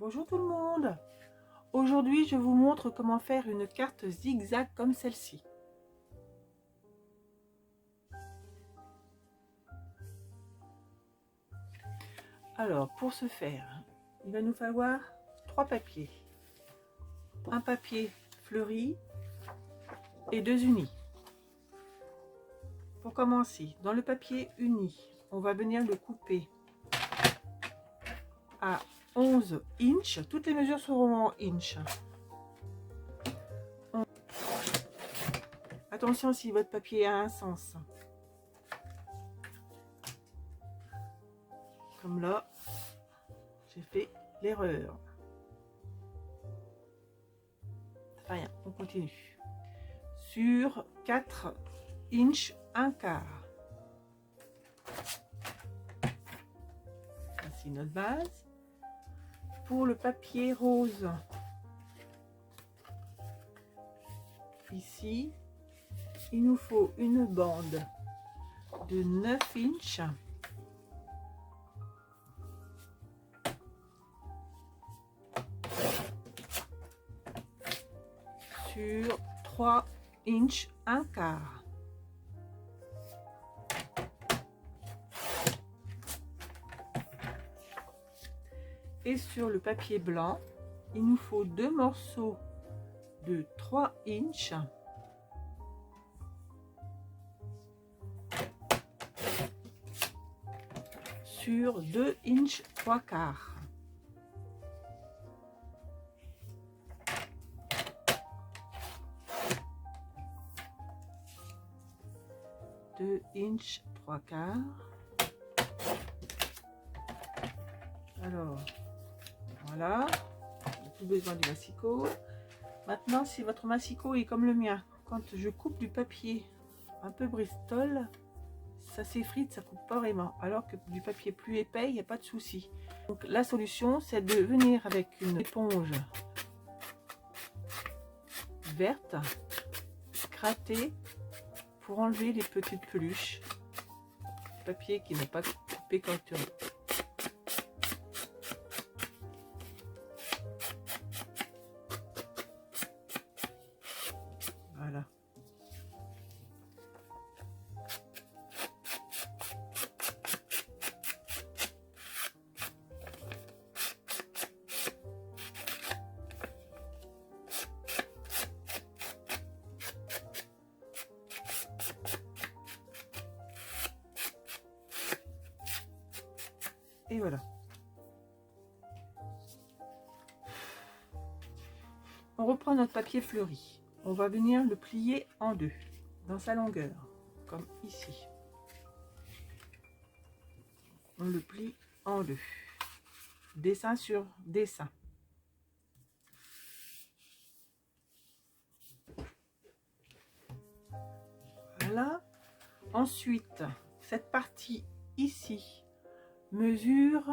Bonjour tout le monde. Aujourd'hui, je vous montre comment faire une carte zigzag comme celle-ci. Alors, pour ce faire, il va nous falloir 3 papiers. Un papier fleuri et 2 unis. Pour commencer, dans le papier uni, on va venir le couper à 11 inches. Toutes les mesures seront en inches. Attention si votre papier a un sens. Comme là, j'ai fait l'erreur. Rien, on continue. Sur 4 inches, un quart. Voici notre base. Pour le papier rose, ici, il nous faut une bande de 9 inches sur 3 inches, un quart. Et sur le papier blanc, il nous faut 2 morceaux de 3 inches sur 2 inches 3 quarts. Deux inches 3 quarts. Alors voilà, on n'a plus besoin du massicot. Maintenant, si votre massicot est comme le mien, quand je coupe du papier un peu Bristol, ça s'effrite, ça coupe pas vraiment, alors que du papier plus épais, il n'y a pas de souci. Donc la solution, c'est de venir avec une éponge verte, gratter pour enlever les petites peluches, papier qui n'est pas coupé correctement. Voilà. Et voilà. On reprend notre papier fleuri. On va venir le plier en deux, dans sa longueur, comme ici. On le plie en deux. Dessin sur dessin. Voilà. Ensuite, cette partie ici mesure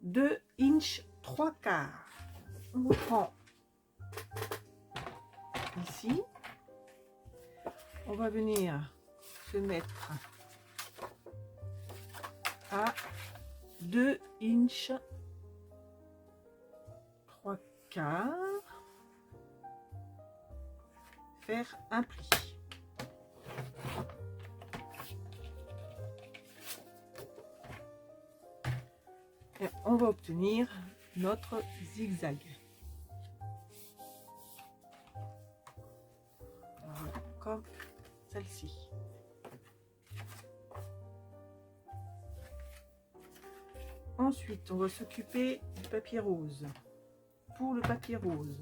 2 inches 3 quarts. On prend ici, on va venir se mettre à 2 inches 3 quarts, faire un pli. Et on va obtenir notre zigzag. Voilà, comme celle-ci. Ensuite, on va s'occuper du papier rose. Pour le papier rose,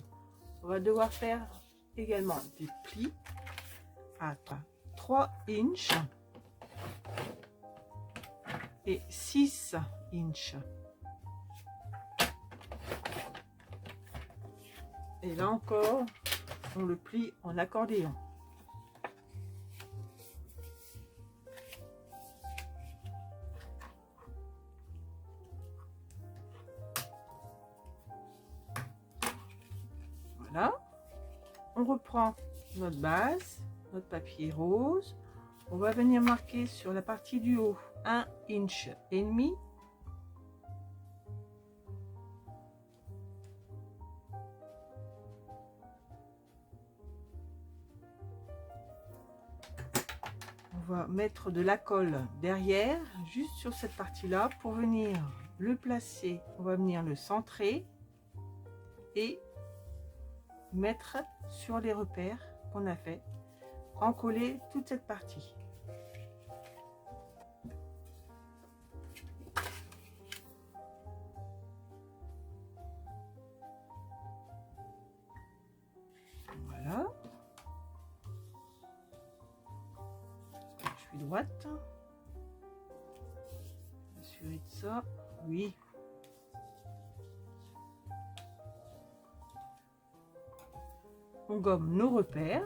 on va devoir faire également des plis à 3 inches et 6 inches. Et là encore, on le plie en accordéon. Voilà. On reprend notre base, notre papier rose. On va venir marquer sur la partie du haut 1,5 inch va mettre de la colle derrière, juste sur cette partie-là, pour venir le placer. On va venir le centrer et mettre sur les repères qu'on a fait, encoller toute cette partie. Voilà. Je suis droite. Assurer de ça. Oui. On gomme nos repères.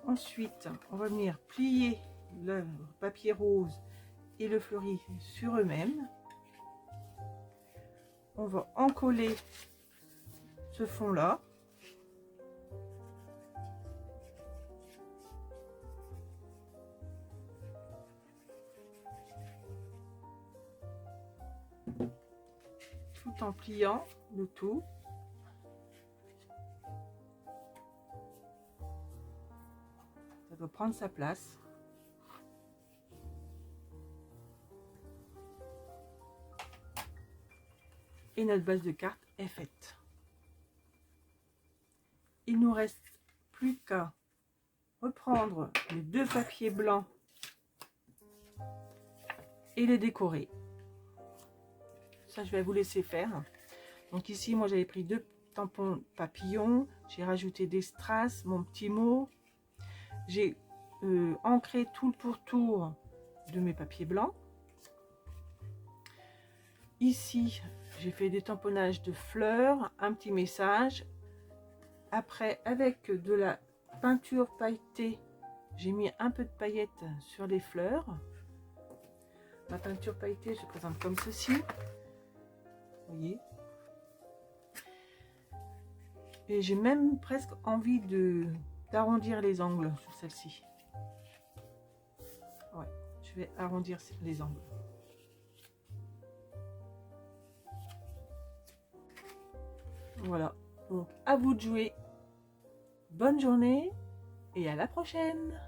Ensuite, on va venir plier le papier rose et le fleuri sur eux-mêmes. On va encoller ce fond-là. Tout en pliant le tout. Ça doit prendre sa place. Et notre base de carte est faite. Il nous reste plus qu'à reprendre les deux papiers blancs et les décorer. Ça, je vais vous laisser faire. Donc ici, moi, j'avais pris 2 tampons papillons. J'ai rajouté des strass, mon petit mot. J'ai ancré tout le pourtour de mes papiers blancs. Ici, j'ai fait des tamponnages de fleurs, un petit message. Après, avec de la peinture pailletée, j'ai mis un peu de paillettes sur les fleurs. Ma peinture pailletée se présente comme ceci. Vous voyez, et j'ai même presque envie d'arrondir les angles sur celle-ci. Ouais, je vais arrondir les angles. Voilà, donc à vous de jouer. Bonne journée et à la prochaine.